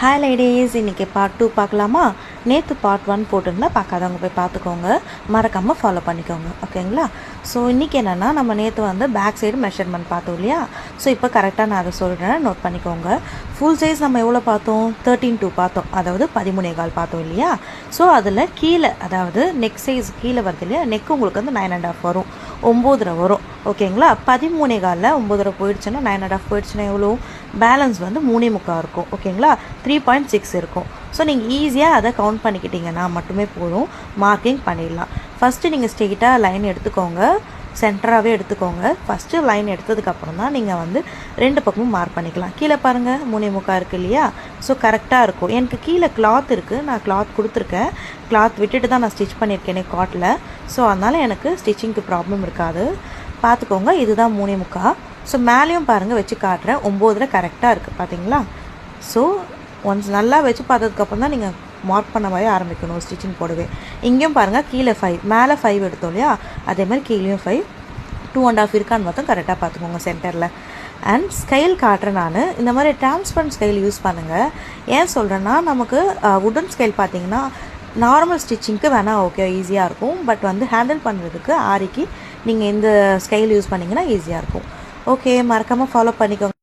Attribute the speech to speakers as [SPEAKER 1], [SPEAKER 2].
[SPEAKER 1] Hi ladies, இன்றைக்கி part 2 பார்க்கலாமா? நேற்று பார்ட் 1 போட்டிருந்தா பார்க்காதவங்க போய் பார்த்துக்கோங்க, மறக்காமல் ஃபாலோ பண்ணிக்கோங்க. ஓகேங்களா? ஸோ இன்றைக்கி என்னென்னா, நம்ம நேற்று வந்து பேக் சைடு மெஷர்மெண்ட் பார்த்தோம் இல்லையா? ஸோ இப்போ கரெக்டாக நான் அதை சொல்கிறேன், நோட் பண்ணிக்கோங்க. ஃபுல் சைஸ் நம்ம எவ்வளோ பார்த்தோம்? 13.2 பார்த்தோம், அதாவது 13.25 பார்த்தோம் இல்லையா? ஸோ அதில் கீழே, அதாவது நெக் சைஸ் கீழே வருது இல்லையா, நெக் உங்களுக்கு வந்து 9.5 வரும், 9.5 வரும். ஓகேங்களா? 13.25 9.5 போயிடுச்சுன்னா 9.5 போயிடுச்சுன்னா எவ்வளோ? பேலன்ஸ் வந்து 3.25 இருக்கும். ஓகேங்களா? 3.6 இருக்கும். ஸோ நீங்கள் ஈஸியாக அதை கவுண்ட் பண்ணிக்கிட்டிங்கன்னா மட்டுமே போதும், மார்க்கிங் பண்ணிடலாம். ஃபஸ்ட்டு நீங்கள் ஸ்ட்ரெயிட்டாக லைன் எடுத்துக்கோங்க, சென்டராகவே எடுத்துக்கோங்க. ஃபஸ்ட்டு லைன் எடுத்ததுக்கப்புறம் தான் நீங்கள் வந்து 2 பக்கமும் மார்க் பண்ணிக்கலாம். கீழே பாருங்கள் 3.25 இருக்குது இல்லையா? ஸோ கரெக்டாக இருக்கும். எனக்கு கீழே கிளாத் இருக்குது, நான் கிளாத் கொடுத்துருக்கேன், கிளாத் விட்டுட்டு தான் நான் ஸ்டிச் பண்ணியிருக்கேனே காட்டில். ஸோ அதனால் எனக்கு ஸ்டிச்சிங்க்கு ப்ராப்ளம் இருக்காது. பார்த்துக்கோங்க, இதுதான் 3.25. ஸோ மேலேயும் பாருங்கள், வச்சு காட்டுறேன், 9 கரெக்டாக இருக்குது. பார்த்தீங்களா? ஸோ ஒன்ஸ் நல்லா வச்சு பார்த்ததுக்கப்புறம் தான் நீங்கள் மார்க் பண்ண மாதிரி ஆரம்பிக்கணும் ஸ்டிச்சிங் போடவே. இங்கேயும் பாருங்கள், கீழே 5, மேலே 5 எடுத்தோம் இல்லையா? அதே மாதிரி கீழேயும் 5, 2.5 இருக்கான்னு மட்டும் கரெக்டாக பார்த்துக்கோங்க சென்டரில். அண்ட் ஸ்கைல் காட்டுறேன் நான். இந்த மாதிரி டிரான்ஸ்பரண்ட் ஸ்கைல் யூஸ் பண்ணுங்கள். ஏன் சொல்கிறேன்னா, நமக்கு உடன் ஸ்கைல் பார்த்தீங்கன்னா நார்மல் ஸ்டிச்சிங்க்கு வேணால் ஓகே, ஈஸியாக இருக்கும். பட் வந்து ஹேண்டில் பண்ணுறதுக்கு ஆரிக்கு நீங்கள் இந்த ஸ்கைல் யூஸ் பண்ணிங்கன்னா ஈஸியாக இருக்கும். ஓகே, மறக்காமல் ஃபாலோ பண்ணிக்கோங்க.